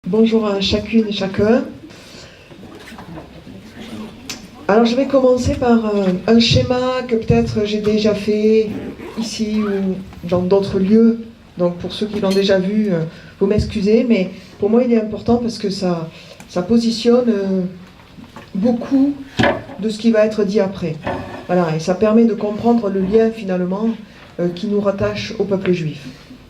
Bonjour à chacune et chacun. Alors je vais commencer par un schéma que peut-être j'ai déjà fait ici ou dans d'autres lieux. Donc pour ceux qui l'ont déjà vu, vous m'excusez, mais pour moi il est important parce que ça positionne beaucoup de ce qui va être dit après. Voilà, et ça permet de comprendre le lien finalement qui nous rattache au peuple juif.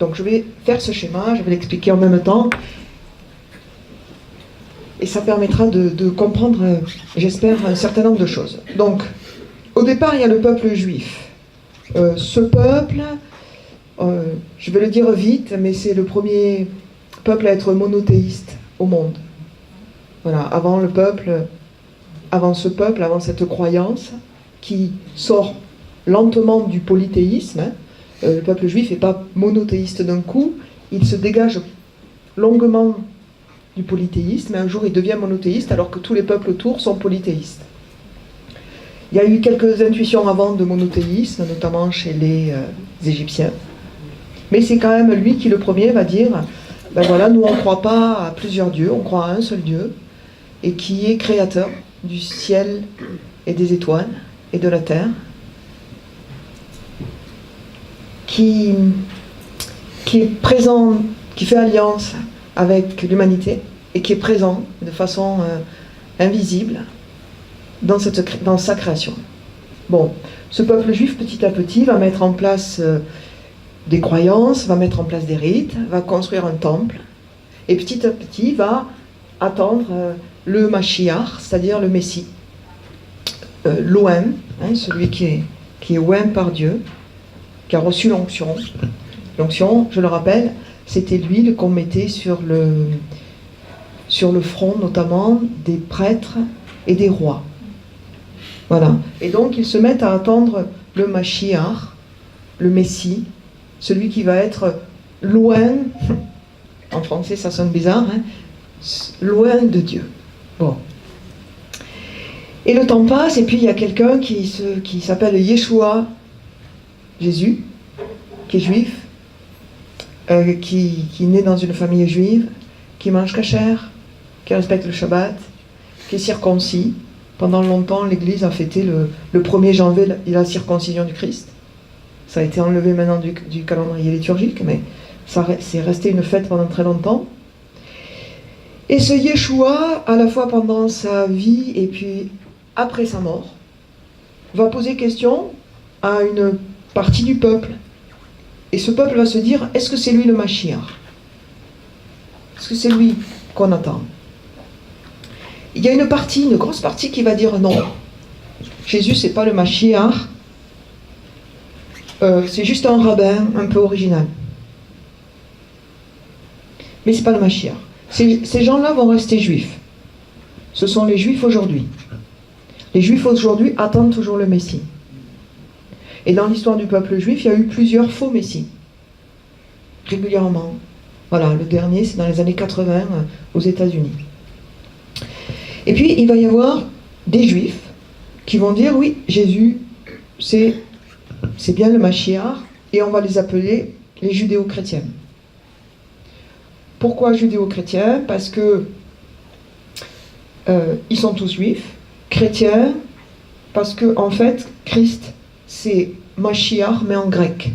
Donc je vais faire ce schéma, je vais l'expliquer en même temps. Et ça permettra de comprendre, j'espère, un certain nombre de choses. Donc, au départ, il y a le peuple juif. Ce peuple, je vais le dire vite, mais c'est le premier peuple à être monothéiste au monde. Voilà, avant cette croyance qui sort lentement du polythéisme, le peuple juif n'est pas monothéiste d'un coup, il se dégage longuement du polythéisme, mais un jour il devient monothéiste alors que tous les peuples autour sont polythéistes. Il y a eu quelques intuitions avant de monothéisme, notamment chez les Égyptiens. Mais c'est quand même lui qui le premier va dire, ben voilà, nous on ne croit pas à plusieurs dieux, on croit à un seul Dieu, et qui est créateur du ciel et des étoiles et de la terre, qui est présent, qui fait alliance avec l'humanité et qui est présent de façon invisible dans sa création. Bon, ce peuple juif petit à petit va mettre en place des croyances, va mettre en place des rites, va construire un temple et petit à petit va attendre le Mashiach, c'est-à-dire le Messie, l'Oem, celui qui est Oem par Dieu, qui a reçu l'onction. L'onction, je le rappelle, c'était l'huile qu'on mettait sur le front, notamment des prêtres et des rois. Voilà. Et donc, ils se mettent à attendre le Mashiach, le Messie, celui qui va être loin, en français ça sonne bizarre, loin de Dieu. Bon. Et le temps passe, et puis il y a quelqu'un qui s'appelle Yeshua, Jésus, qui est juif, qui naît dans une famille juive, qui mange kasher, qui respecte le Shabbat, qui est circoncis. Pendant longtemps, l'Église a fêté le 1er janvier la circoncision du Christ. Ça a été enlevé maintenant du calendrier liturgique, mais c'est resté une fête pendant très longtemps. Et ce Yeshua, à la fois pendant sa vie et puis après sa mort, va poser question à une partie du peuple. Et ce peuple va se dire, est-ce que c'est lui le Mashiach? Est-ce que c'est lui qu'on attend? Il y a une grosse partie qui va dire non. Jésus, c'est pas le Mashiach. C'est juste un rabbin un peu original. Mais c'est pas le Mashiach. Ces gens-là vont rester juifs. Ce sont les juifs aujourd'hui. Les juifs aujourd'hui attendent toujours le Messie. Et dans l'histoire du peuple juif, il y a eu plusieurs faux messies, régulièrement. Voilà, le dernier, c'est dans les années 80 aux États-Unis. Et puis, il va y avoir des juifs qui vont dire, oui, Jésus, c'est bien le Mashiach, et on va les appeler les judéo-chrétiens. Pourquoi judéo-chrétiens? Parce que ils sont tous juifs, chrétiens, parce que, en fait, Christ, c'est Mashiach, mais en grec.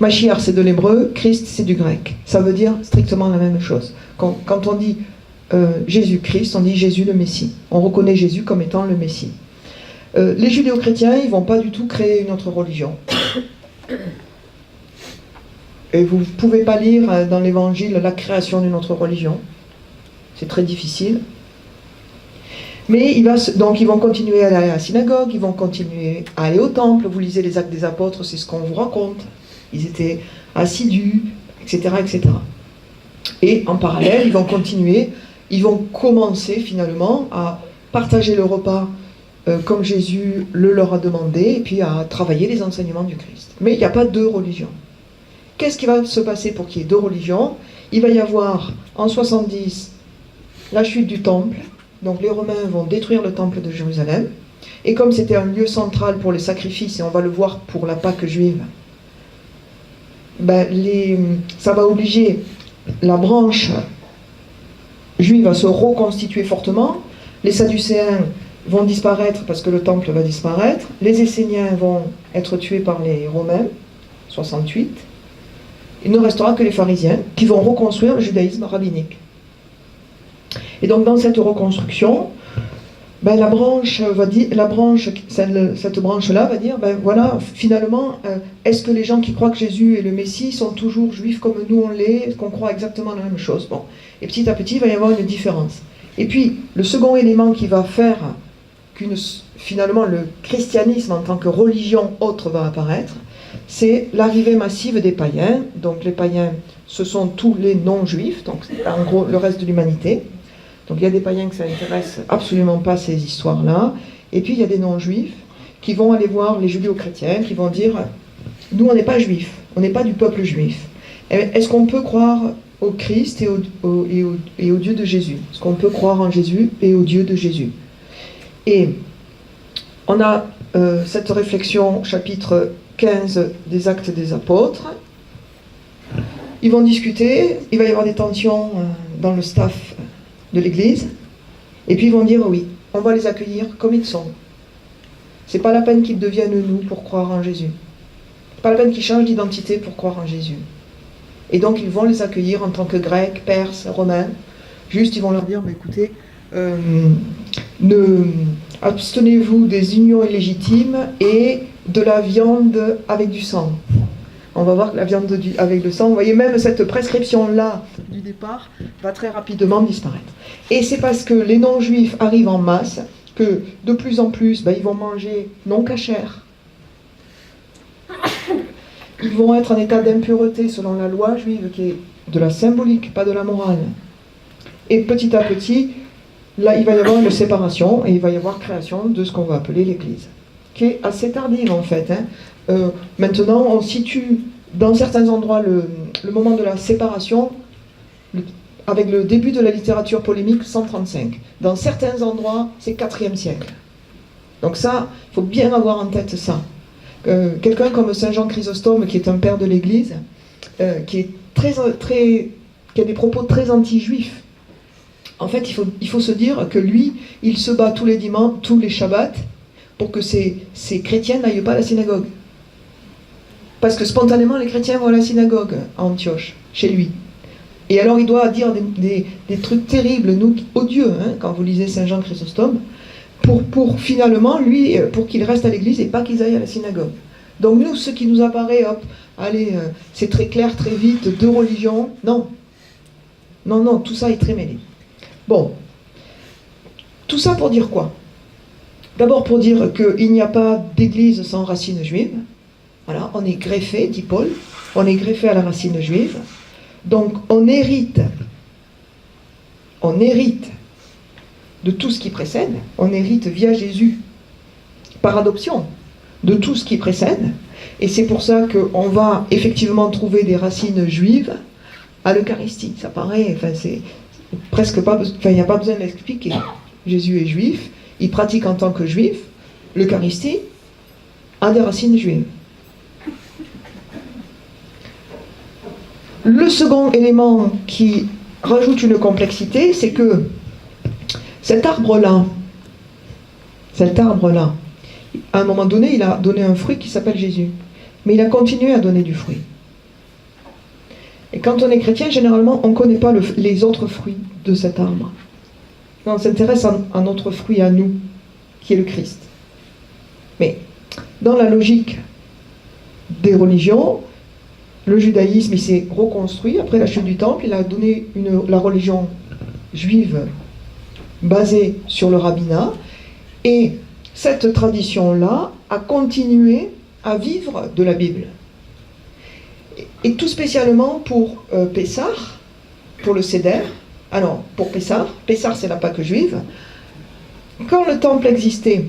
Mashiach, c'est de l'hébreu, Christ, c'est du grec. Ça veut dire strictement la même chose. Quand on dit Jésus-Christ, on dit Jésus le Messie. On reconnaît Jésus comme étant le Messie. Les judéo-chrétiens, ils ne vont pas du tout créer une autre religion. Et vous ne pouvez pas lire dans l'Évangile la création d'une autre religion. C'est très difficile. Mais donc ils vont continuer à aller à la synagogue, ils vont continuer à aller au temple. Vous lisez les Actes des Apôtres, c'est ce qu'on vous raconte. Ils étaient assidus, etc., etc. Et en parallèle, ils vont commencer finalement à partager le repas comme Jésus le leur a demandé, et puis à travailler les enseignements du Christ. Mais il n'y a pas deux religions. Qu'est-ce qui va se passer pour qu'il y ait deux religions? Il va y avoir en 70 la chute du temple. Donc les Romains vont détruire le temple de Jérusalem. Et comme c'était un lieu central pour les sacrifices, et on va le voir pour la Pâque juive, ça va obliger la branche juive va se reconstituer fortement. Les Sadducéens vont disparaître parce que le temple va disparaître. Les Esséniens vont être tués par les Romains, 68. Il ne restera que les pharisiens qui vont reconstruire le judaïsme rabbinique. Et donc dans cette reconstruction, ben, cette branche-là va dire, ben voilà, finalement, est-ce que les gens qui croient que Jésus est le Messie sont toujours juifs comme nous on l'est, est-ce qu'on croit exactement la même chose? Bon. Et petit à petit, il va y avoir une différence. Et puis, le second élément qui va faire finalement le christianisme en tant que religion autre va apparaître, c'est l'arrivée massive des païens. Donc les païens, ce sont tous les non-juifs, donc en gros le reste de l'humanité. Donc il y a des païens que ça n'intéresse absolument pas ces histoires-là. Et puis il y a des non-juifs qui vont aller voir les judéo-chrétiens, qui vont dire « Nous on n'est pas juifs, on n'est pas du peuple juif. Est-ce qu'on peut croire au Christ et au Dieu de Jésus? Est-ce qu'on peut croire en Jésus et au Dieu de Jésus ?» Et on a cette réflexion, chapitre 15 des Actes des Apôtres. Ils vont discuter, il va y avoir des tensions dans le staff de l'Église, et puis ils vont dire oui, on va les accueillir comme ils sont. C'est pas la peine qu'ils deviennent nous pour croire en Jésus. C'est pas la peine qu'ils changent d'identité pour croire en Jésus. Et donc ils vont les accueillir en tant que Grecs, Perses, Romains. Juste, ils vont leur dire, écoutez, abstenez-vous des unions illégitimes et de la viande avec du sang. On va voir que la viande avec le sang, vous voyez, même cette prescription-là du départ va très rapidement disparaître. Et c'est parce que les non-juifs arrivent en masse que de plus en plus, ils vont manger non cachère. Ils vont être en état d'impureté selon la loi juive, qui est de la symbolique, pas de la morale. Et petit à petit, là, il va y avoir une séparation et il va y avoir création de ce qu'on va appeler l'Église, qui est assez tardive en fait. Maintenant, on situe dans certains endroits le moment de la séparation avec le début de la littérature polémique 135. Dans certains endroits, c'est 4e siècle. Donc ça, il faut bien avoir en tête ça. Quelqu'un comme Saint Jean Chrysostome, qui est un père de l'Église, qui a des propos très anti-juifs. En fait, il faut se dire que lui, il se bat tous les dimanches, tous les Shabbats, pour que ces chrétiens n'aillent pas à la synagogue. Parce que spontanément, les chrétiens vont à la synagogue à Antioche, chez lui. Et alors, il doit dire des trucs terribles, odieux, quand vous lisez Saint Jean Chrysostome, pour finalement, lui, pour qu'il reste à l'église et pas qu'ils aillent à la synagogue. Donc nous, ce qui nous apparaît, allez, c'est très clair, très vite, deux religions, non. Non, tout ça est très mêlé. Bon, tout ça pour dire quoi? D'abord pour dire qu'il n'y a pas d'église sans racines juives. Voilà, on est greffé, dit Paul, on est greffé à la racine juive. Donc on hérite de tout ce qui précède, on hérite via Jésus, par adoption, de tout ce qui précède. Et c'est pour ça qu'on va effectivement trouver des racines juives à l'Eucharistie. Ça paraît, c'est presque pas, il n'y a pas besoin de l'expliquer. Jésus est juif, il pratique en tant que juif, l'Eucharistie a des racines juives. Le second élément qui rajoute une complexité, c'est que cet arbre-là, à un moment donné, il a donné un fruit qui s'appelle Jésus. Mais il a continué à donner du fruit. Et quand on est chrétien, généralement, on ne connaît pas les autres fruits de cet arbre. On s'intéresse à notre fruit à nous, qui est le Christ. Mais dans la logique des religions, le judaïsme, il s'est reconstruit après la chute du temple. Il a donné la religion juive basée sur le rabbinat. Et cette tradition-là a continué à vivre de la Bible. Et tout spécialement pour Pessah, pour le Seder. Alors, pour Pessah c'est la Pâque juive. Quand le temple existait,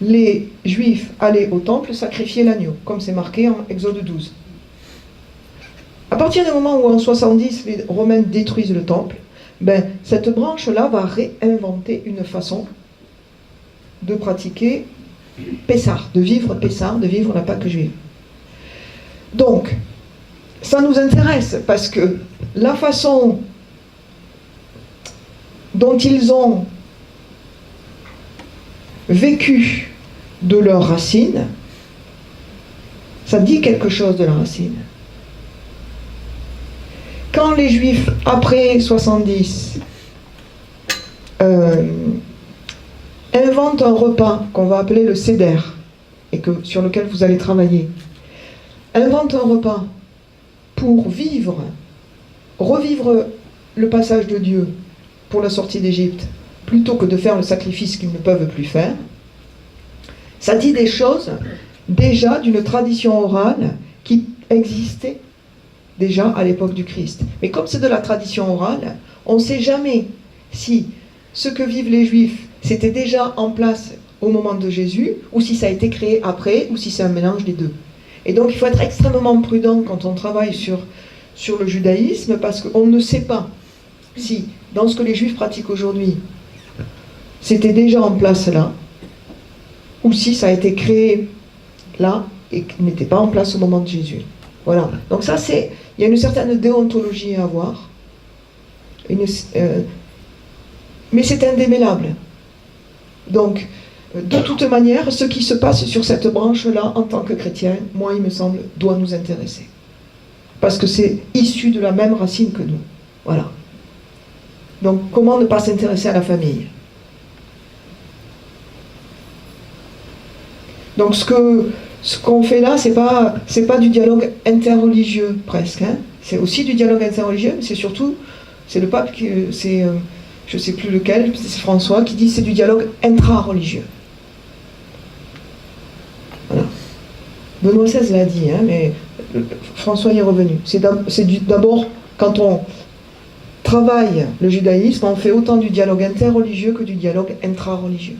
les Juifs allaient au temple sacrifier l'agneau, comme c'est marqué en Exode 12. À partir du moment où en 70, les Romains détruisent le temple, cette branche-là va réinventer une façon de pratiquer Pessah, de vivre la Pâque juive. Donc, ça nous intéresse parce que la façon dont ils ont vécu de leurs racines, ça dit quelque chose de la racine. Quand les Juifs, après 70, inventent un repas qu'on va appeler le Seder, et sur lequel vous allez travailler, inventent un repas pour revivre le passage de Dieu pour la sortie d'Égypte, plutôt que de faire le sacrifice qu'ils ne peuvent plus faire, ça dit des choses déjà d'une tradition orale qui existait déjà à l'époque du Christ. Mais comme c'est de la tradition orale, on ne sait jamais si ce que vivent les Juifs, c'était déjà en place au moment de Jésus, ou si ça a été créé après, ou si c'est un mélange des deux. Et donc il faut être extrêmement prudent quand on travaille sur le judaïsme, parce qu'on ne sait pas si, dans ce que les Juifs pratiquent aujourd'hui, c'était déjà en place là, ou si ça a été créé là, et n'était pas en place au moment de Jésus. Voilà. Donc ça, il y a une certaine déontologie à avoir, mais c'est indémêlable. Donc, de toute manière, ce qui se passe sur cette branche-là, en tant que chrétien, moi, il me semble, doit nous intéresser. Parce que c'est issu de la même racine que nous. Voilà. Donc, comment ne pas s'intéresser à la famille? Donc, ce qu'on fait là, c'est pas du dialogue interreligieux, presque. Hein. C'est aussi du dialogue interreligieux, mais c'est surtout, c'est le pape, je ne sais plus lequel, c'est François, qui dit c'est du dialogue intra-religieux. Voilà. Benoît XVI l'a dit, hein, mais François y est revenu. C'est d'abord, quand on travaille le judaïsme, on fait autant du dialogue interreligieux que du dialogue intra-religieux.